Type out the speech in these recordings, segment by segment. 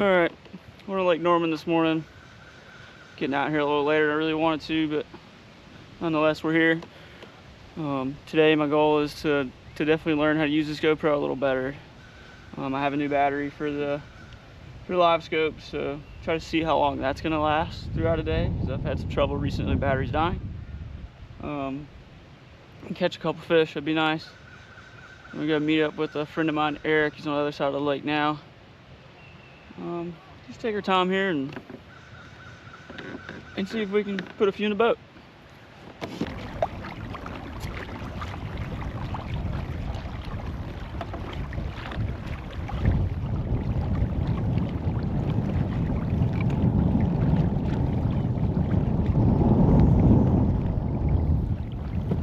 Alright, we're in Lake Norman this morning. Getting out here a little later than I really wanted to, but nonetheless we're here. Today my goal is to definitely learn how to use this GoPro a little better. I have a new battery for the live scope, so try to see how long that's going to last throughout a day, because I've had some trouble recently with batteries dying. Catch a couple fish, that'd be nice. I'm going to meet up with a friend of mine, Eric. He's on the other side of the lake now. Just take our time here and see if we can put a few in the boat.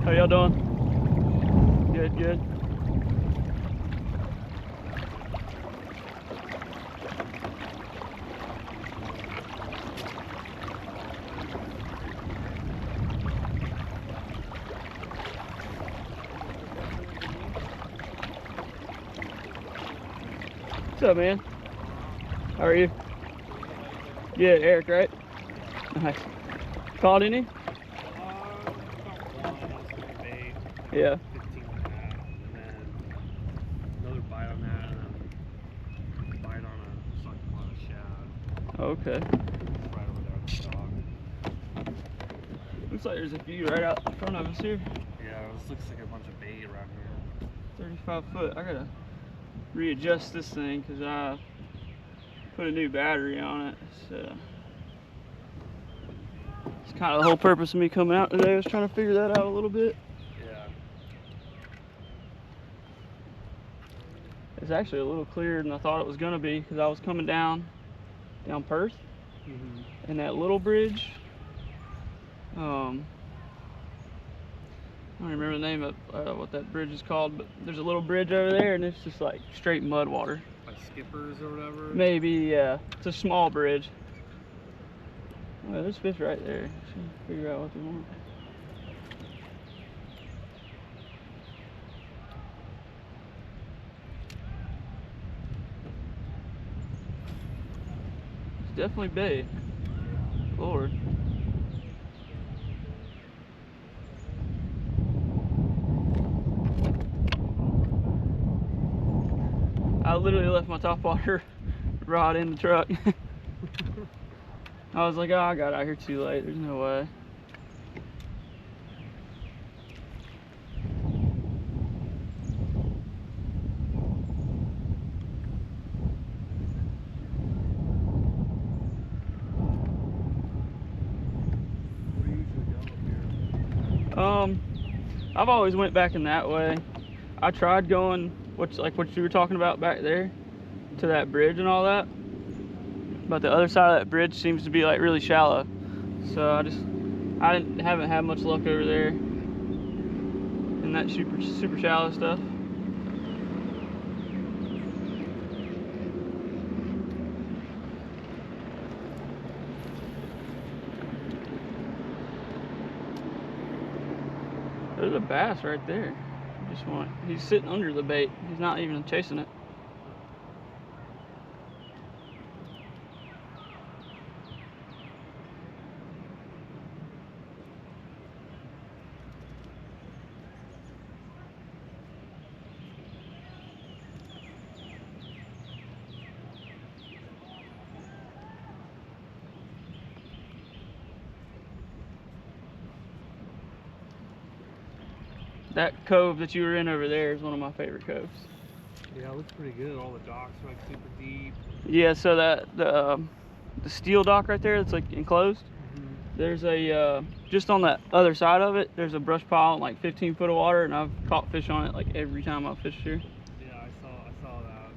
How y'all doing? Good, good. What's up, man? How are you? Yeah, Eric, right? Nice. Caught any? Yeah. 15 on that, and then another bite on that, and then a bite on a sucking lot of shad. Okay. Right over there at the dock. Looks like there's a few right out in front of us here. Yeah, this looks like a bunch of bait around here. 35 foot. I gotta readjust this thing because I put a new battery on it. So it's kind of the whole purpose of me coming out today. I was trying to figure that out a little bit. Yeah. It's actually a little clearer than I thought it was gonna be because I was coming down Perth, and that little bridge. I don't remember the name of what that bridge is called, but there's a little bridge over there, and it's just like straight mud water. Like skippers or whatever? Maybe, yeah. It's a small bridge. Well, there's fish right there. Should figure out what they want. It's definitely big. Lord. I literally left my top water rod in the truck. I was like, oh, I got out here too late. There's no way. Where do you usually go up here? I've always went back in that way. I tried going, like what you were talking about back there, to that bridge and all that. But the other side of that bridge seems to be like really shallow. So I haven't had much luck over there in that super shallow stuff. There's a bass right there. He's sitting under the bait. He's not even chasing it. That cove that you were in over there is one of my favorite coves. Yeah, it looks pretty good. All the docks are like super deep. Yeah, so the steel dock right there that's like enclosed. There's a just on that other side of it. There's a brush pile and like 15 foot of water, and I've caught fish on it like every time I've fished here. Yeah, I saw that.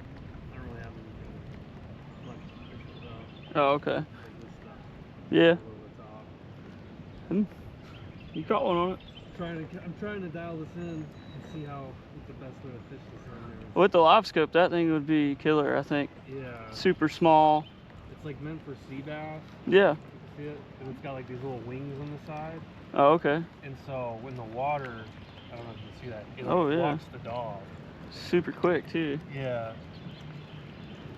I don't really have anything much to fish though. Oh, okay. Like this stuff. Yeah. Over the top. You caught one on it. I'm trying to dial this in and see what the best way to fish this thing is. With the live scope, that thing would be killer, I think. Yeah. Super small. It's like meant for sea bass. Yeah. See it? And it's got like these little wings on the side. Oh, okay. And so when the water, I don't know if you can see that, it Oh, yeah. walks the dog. Super quick too. Yeah.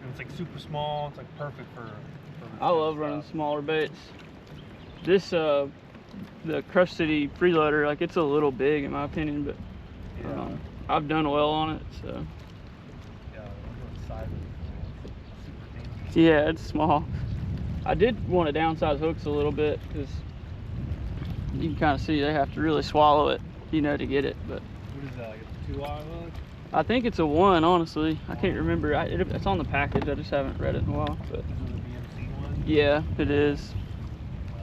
And it's like super small. It's like perfect for I love running smaller baits. This the Crush City freeloader, like it's a little big in my opinion, but Yeah. I've done well on it, so. Yeah, look at the size of it. It's super dangerous. Yeah, it's small. I did want to downsize hooks a little bit because you can kind of see they have to really swallow it, you know, to get it. But What is that? Like a 2-aught hook? I think it's a 1, honestly. I can't remember. It's on the package. I just haven't read it in a while. But Is it the BMC one? yeah, it is. Wow.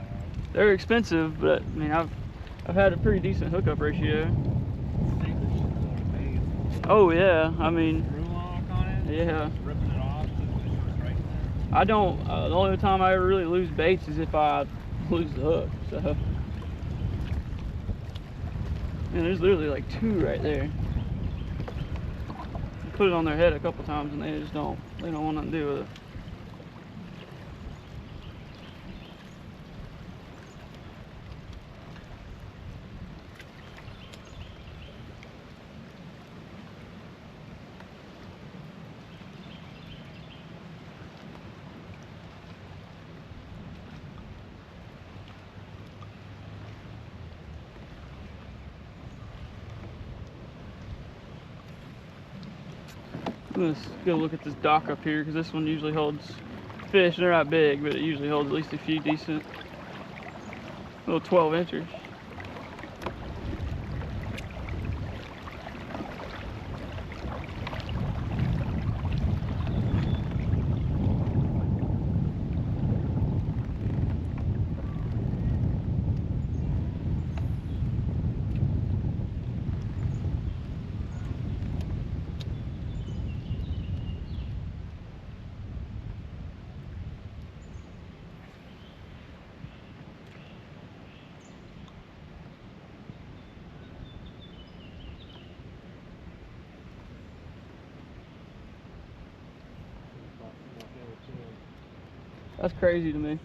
They're expensive, but I mean, I've had a pretty decent hookup ratio. Save this shit for the base. Oh yeah, I mean, Screw lock on it. yeah. Just ripping it off so the fish goes right in there. I don't. The only time I ever really lose baits is if I lose the hook. So, man, there's literally like 2 right there. I put it on their head a couple times and they just don't. They don't want nothing to do with it. Let's go look at this dock up here because this one usually holds fish. They're not big, but it usually holds at least a few decent little 12 inchers. That's crazy to me.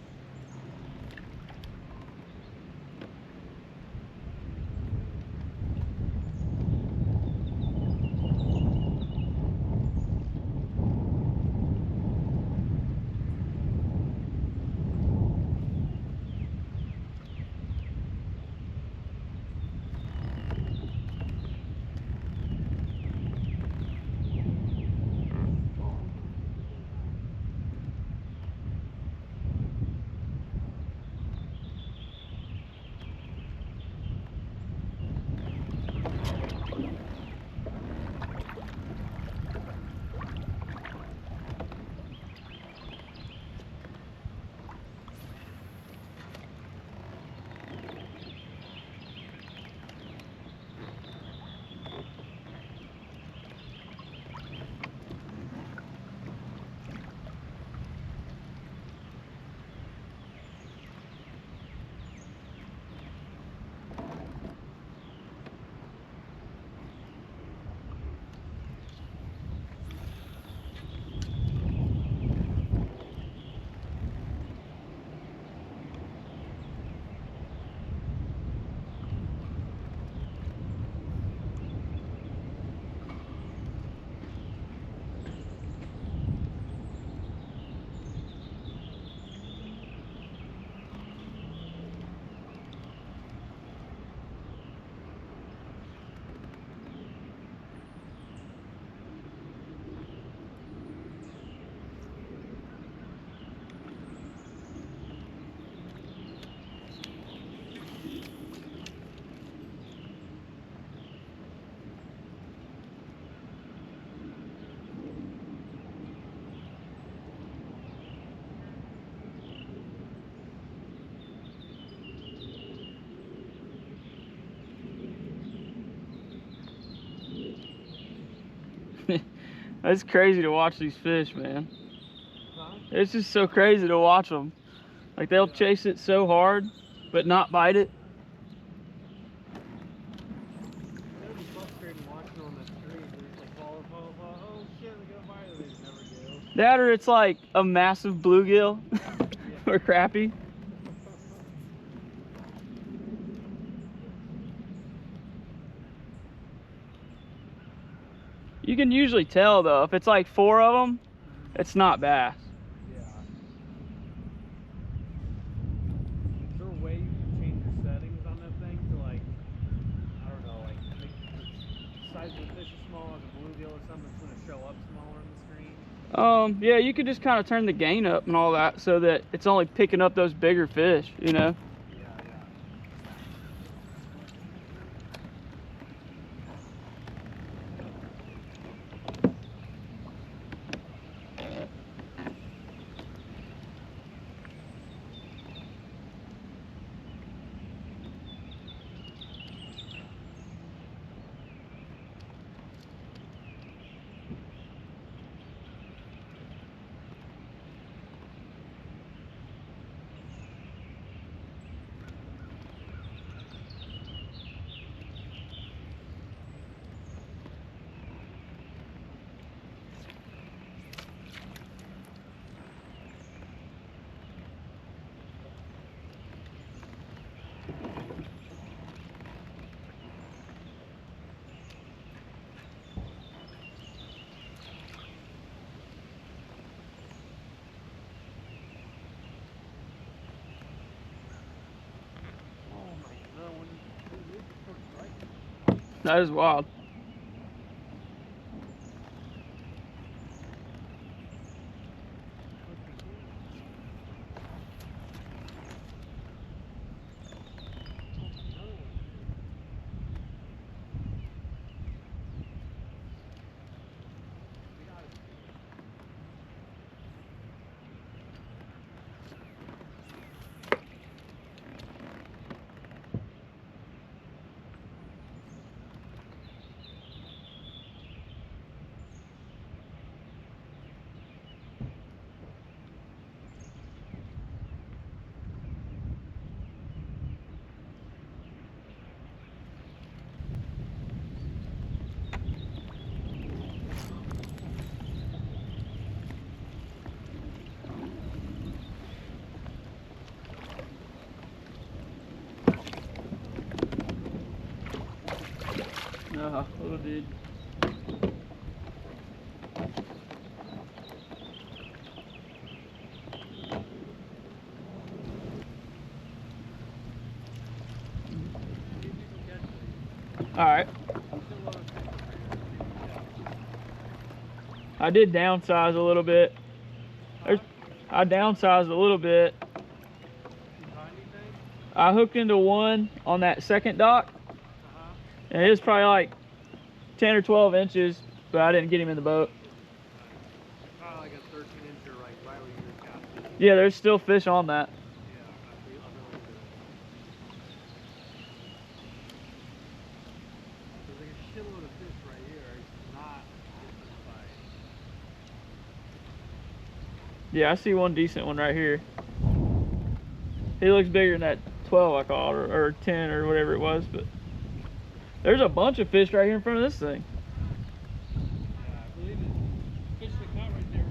It's crazy to watch these fish, man. Huh? It's just so crazy to watch them. Like they'll chase it so hard, but not bite it. That'd be frustrating watching on the street. They're just like, oh shit, they're gonna bite it. They just never do. That or it's like a massive bluegill or crappie. You can usually tell though, if it's like 4 of them It's not bass. Yeah. Is there a way you can change your settings on that thing to like, I don't know, like make the size of the fish is small, like a bluegill or something, it's gonna show up smaller on the screen? Yeah, you could just kind of turn the gain up and all that so that it's only picking up those bigger fish, you know? Yeah, yeah. Oh my, another one. Dude, it's so bright. That is wild. Little dude. All right. I did downsize a little bit. I downsized a little bit. I hooked into one on that second dock, and it was probably like 10 or 12 inches, but I didn't get him in the boat. Probably like a 13-incher, right where you were casting. Yeah, there's still fish on that. Yeah, I feel good. There's like a shitload of fish right here. It's not justified. Yeah, I see one decent one right here. He looks bigger than that 12 I caught, or 10 or whatever it was, but there's a bunch of fish right here in front of this thing. Yeah, I believe it. Fish that caught right there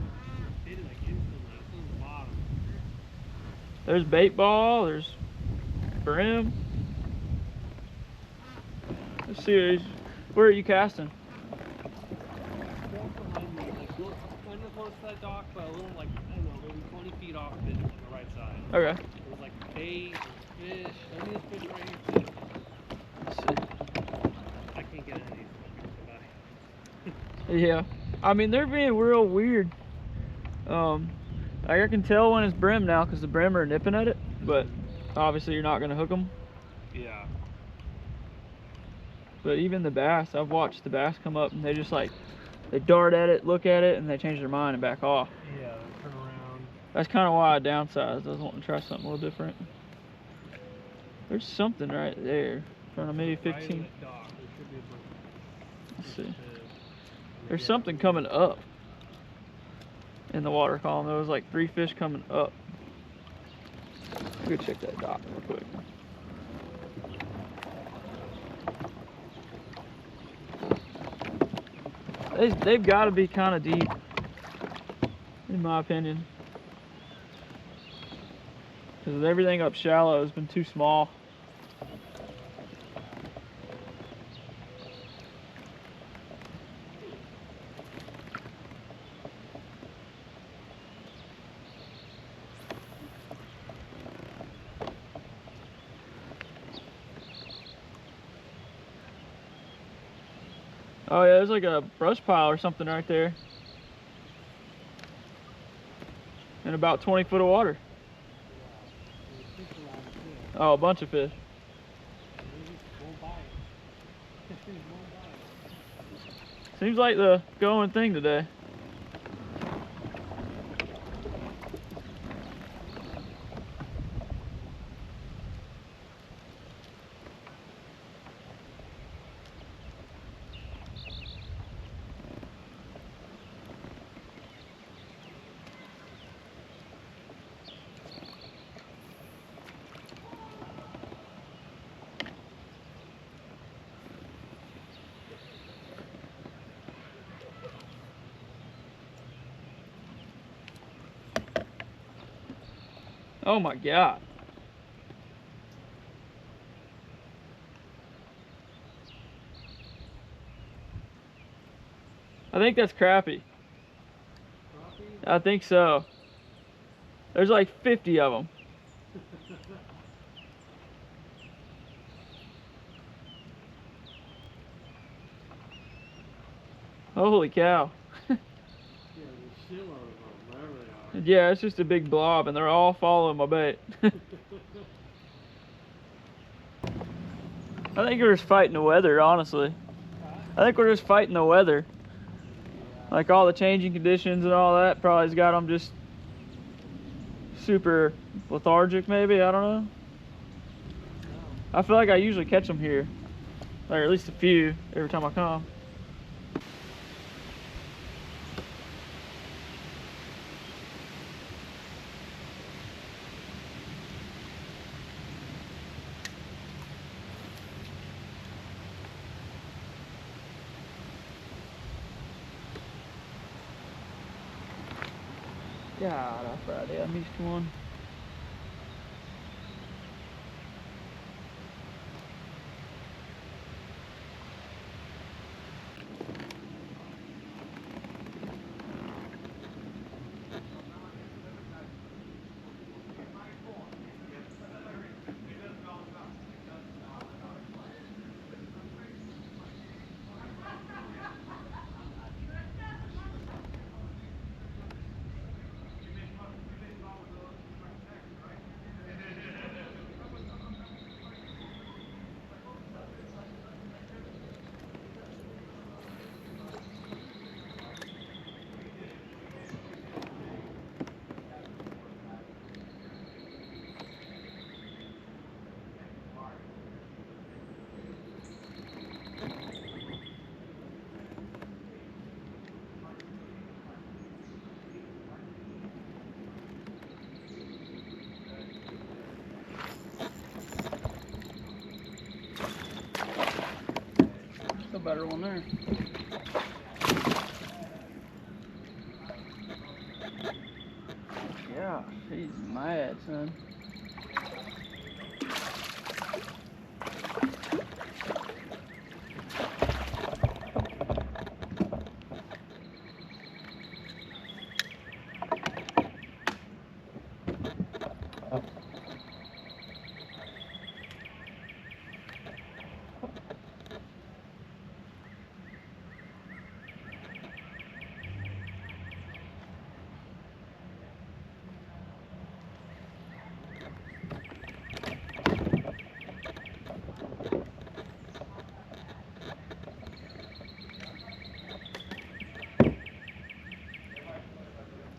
hit it like instantly. It's on the bottom. There's bait ball, there's brim. Let's see, where are you casting? Just behind me, like kind of close to that dock, but a little like, I don't know, maybe 20 feet off of it on the right side. Okay. It was like bait, fish. I mean, this fish right here. Let's see. I can't get any of these. Yeah, I mean, they're being real weird. Like I can tell when it's brim now because the brim are nipping at it, but obviously you're not gonna hook them. Yeah. But even the bass, I've watched the bass come up and they just like, they dart at it, look at it, and they change their mind and back off. Yeah, they turn around. That's kind of why I downsized. I was wanting to try something a little different. There's something right there in front of maybe 15. Right in that dock, there should be a bunch of Let's see. fish. There's something coming up in the water column. There was like 3 fish coming up. Go check that dock real quick. They've got to be kind of deep, in my opinion, because everything up shallow has been too small. Oh yeah, there's like a brush pile or something right there. And about 20 foot of water. There's fish around it too. Oh, a bunch of fish. They just won't bite. They won't bite. Seems like the going thing today. Oh my God. I think that's crappie. Crappie? I think so. There's like 50 of them. Holy cow. Yeah, there's shitload of them, wherever they are. Yeah, it's just a big blob and they're all following my bait. I think we're just fighting the weather, honestly. I think we're just fighting the weather. Like all the changing conditions and all that probably has got them just super lethargic maybe, I don't know. I feel like I usually catch them here. Or at least a few every time I come. God, I Friday, I missed one. A better one there. Yeah, he's mad, son.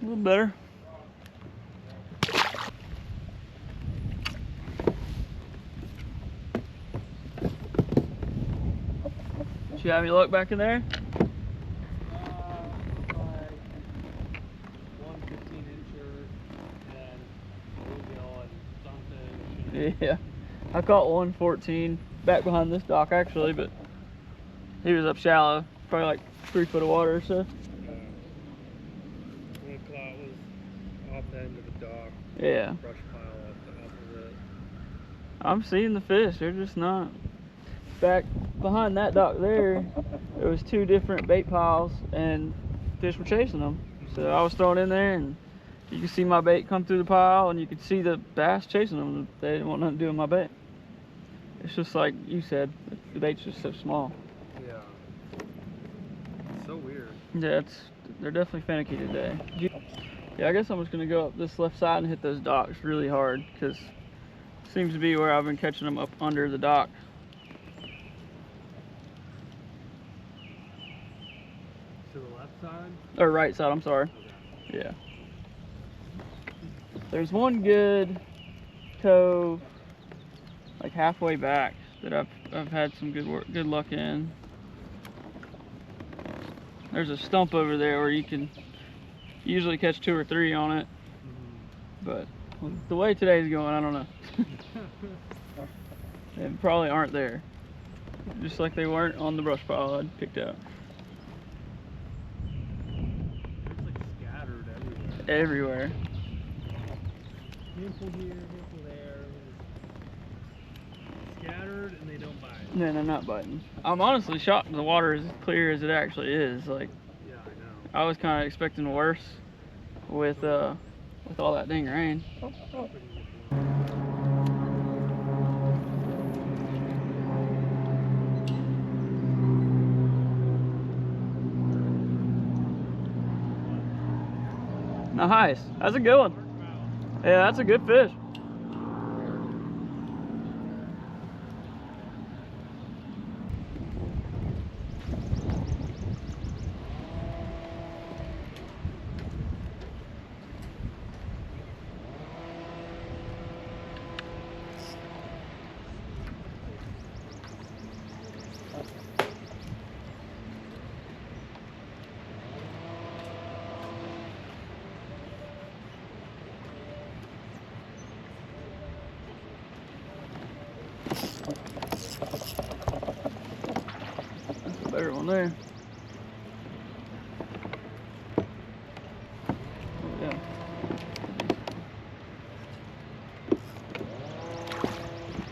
A little better. Did you have any luck back in there? Like one 15-incher and bluegill and sunfish. Yeah. I caught one 14 back behind this dock actually, but he was up shallow, probably like 3 foot of water or so. One caught was off the end of the dock. Yeah. Brush pile up of it. I'm seeing the fish, they're just not. Back behind that dock there was 2 different bait piles and fish were chasing them. So I was thrown in there and you could see my bait come through the pile and you could see the bass chasing them. They didn't want nothing to do with my bait. It's just like you said, the bait's just so small. Yeah. So weird. Yeah, they're definitely finicky today. Yeah, I guess I'm just gonna go up this left side and hit those docks really hard, because it seems to be where I've been catching them, up under the dock. To the left side? Or right side, I'm sorry. Okay. Yeah. There's one good cove like halfway back that I've had some good luck in. There's a stump over there where you can usually catch 2 or 3 on it. But the way today's going, I don't know. They probably aren't there. Just like they weren't on the brush pile I'd picked out. It's like scattered everywhere. Everywhere. Handful here, handful there. Scattered and they don't bite. No, they're not biting. I'm honestly shocked the water is as clear as it actually is. Like, Yeah, I know. I was kind of expecting worse with all that dang rain. Nice. That's a good one. Yeah, that's a good fish. That's a better one there. Oh, yeah.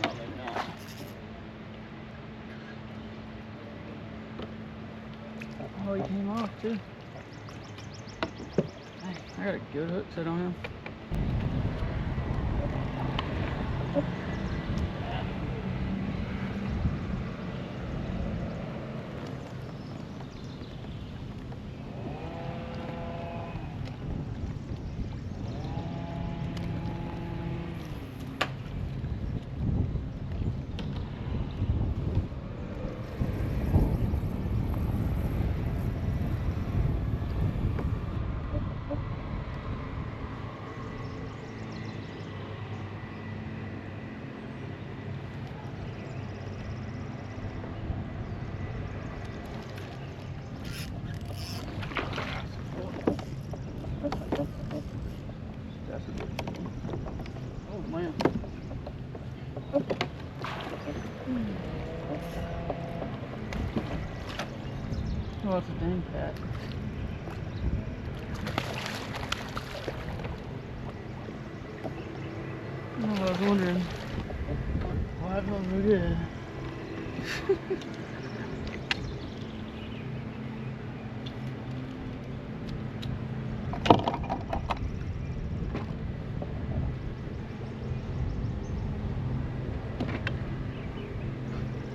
Oh, maybe not. Oh, he came off too. Dang, I got a good hook set on him. That's a good one. Oh man. Oh, that's a dang cat. Oh, I was wondering why it wasn't good.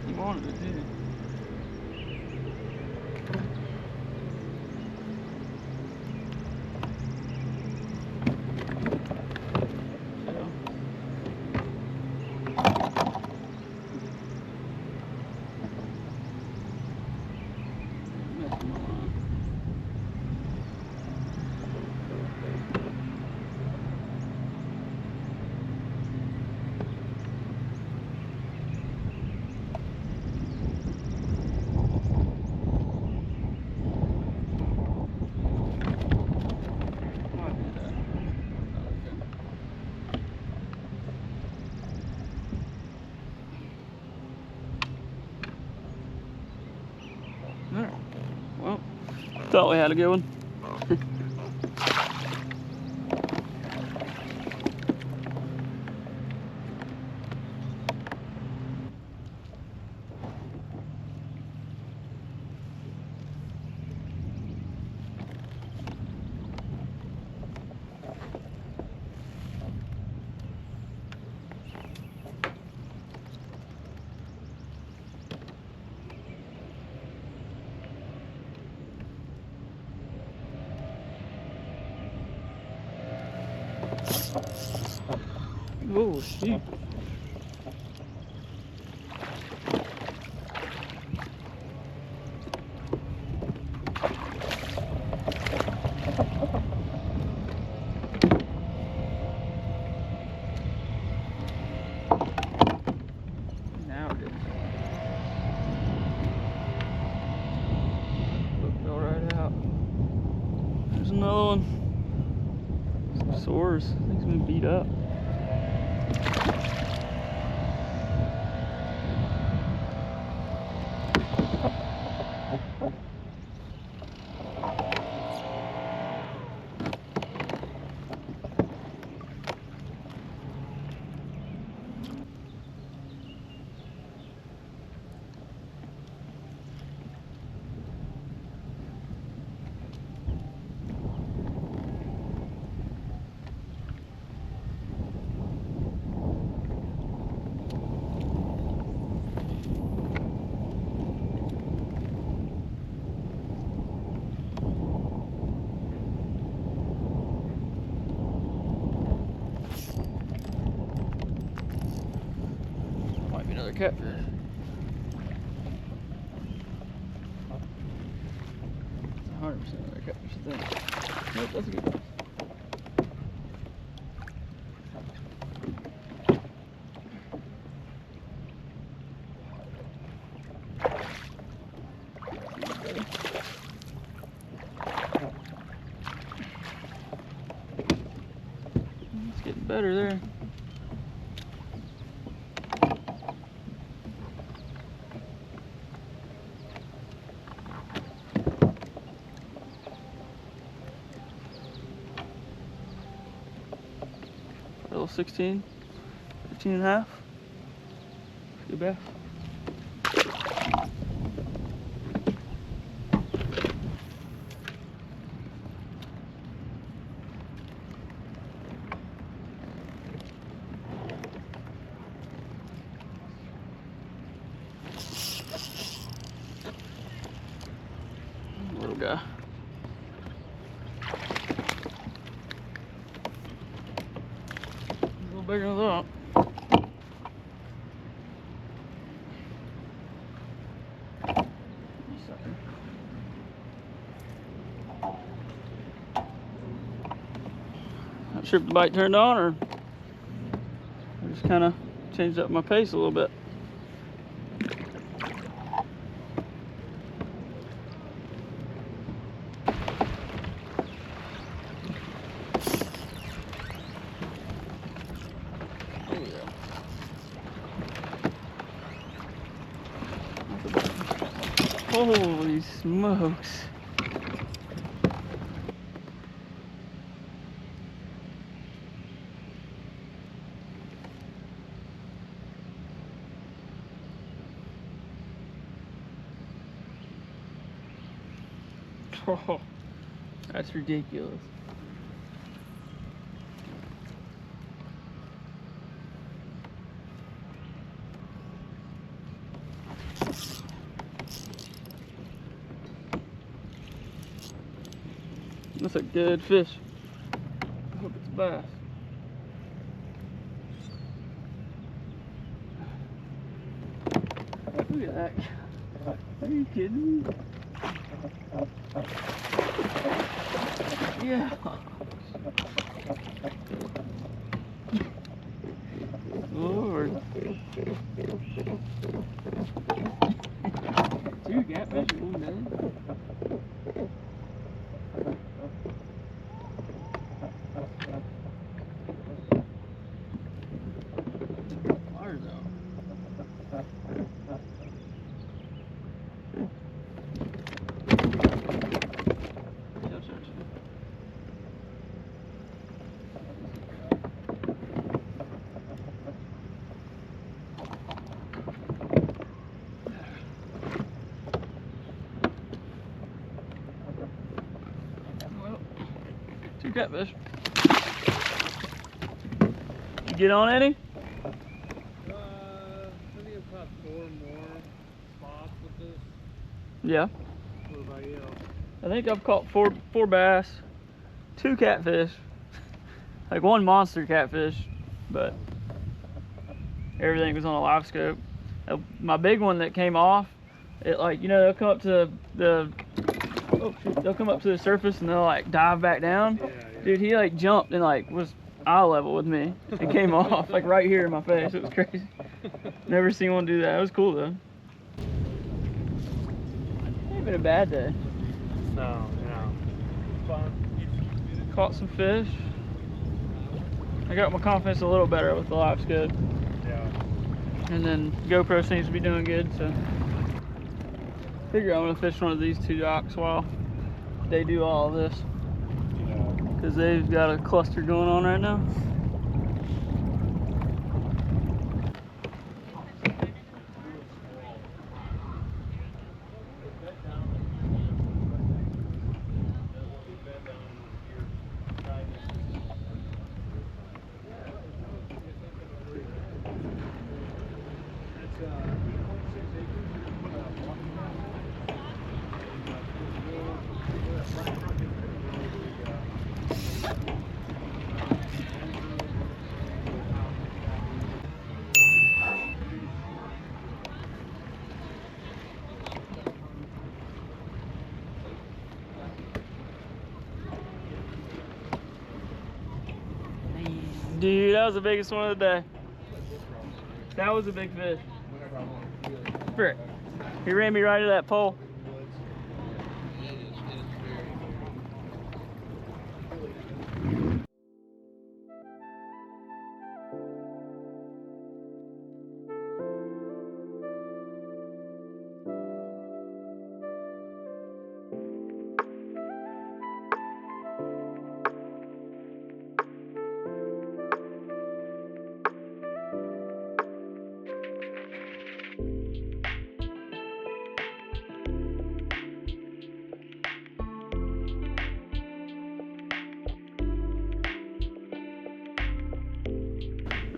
He wanted it, didn't he? Alright. Well, thought we had a good one. Oh, shoot. Now it is. Looked all right out. There's another one. Some sores. I think it's been beat up. Might be another catfish. It's 100% another catfish, I think. Nope, that's a good one. It's getting better there. Little 16, 15 and a half. Good bass. Little guy. A little bigger than that. Not sure if the bite turned on or I just kind of changed up my pace a little bit. Holy smokes. Oh, that's ridiculous. That's a good fish. I hope it's a bass. Look at that. Are you kidding me? Yeah. Lord. Two catfish in one day. Water though. Well, two catfish. You get on any? I think I've caught 4 more spots with this. Yeah. What about you? I think I've caught four bass, 2 catfish, like 1 monster catfish, but everything was on a live scope. My big one that came off, it like, you know, they'll come up to the surface and they'll like dive back down. Yeah. Dude, he like jumped and like was eye level with me and came off like right here in my face. It was crazy. Never seen one do that. It was cool though. Ain't been a bad day. No. Fun. Caught some fish. I got my confidence a little better with the live scope. Yeah. And then GoPro seems to be doing good, so figure I'm gonna fish one of these two docks while they do all of this, because they've got a cluster going on right now. Dude, that was the biggest one of the day. That was a big fish. Frick. He ran me right to that pole.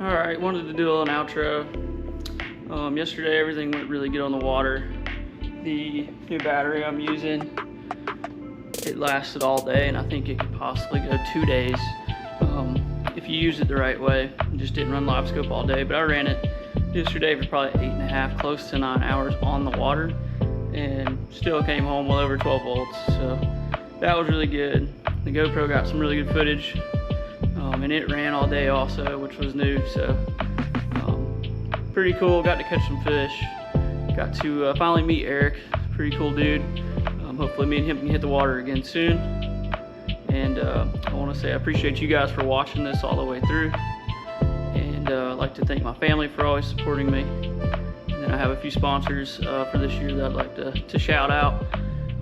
Alright, wanted to do a little outro. Yesterday everything went really good on the water. The new battery I'm using, it lasted all day, and I think it could possibly go 2 days if you use it the right way. I just didn't run live scope all day, but I ran it yesterday for probably 8.5, close to 9 hours on the water, and still came home well over 12 volts. So that was really good. The GoPro got some really good footage. And it ran all day also, which was new, so pretty cool. Got to catch some fish. Got to finally meet Eric, pretty cool dude. Hopefully me and him can hit the water again soon. And I want to say I appreciate you guys for watching this all the way through. And I'd like to thank my family for always supporting me. And then I have a few sponsors for this year that I'd like to shout out.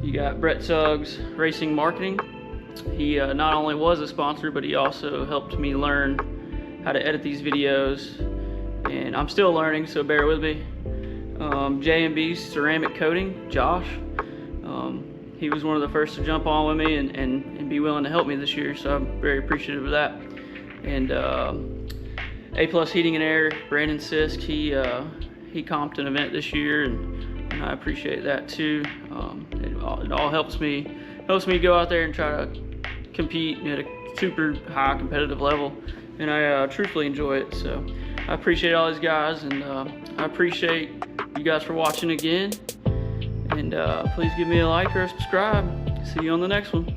You got Brett Suggs Racing Marketing. He not only was a sponsor, but he also helped me learn how to edit these videos, and I'm still learning, so bear with me. J&B Ceramic Coating, Josh, he was one of the first to jump on with me and be willing to help me this year, so I'm very appreciative of that. And A+ Heating and Air, Brandon Sisk, he comped an event this year, and I appreciate that too. It all helps me go out there and try to compete at a super high competitive level, and I truthfully enjoy it. So I appreciate all these guys, and I appreciate you guys for watching again, and please give me a like or a subscribe. See you on the next one.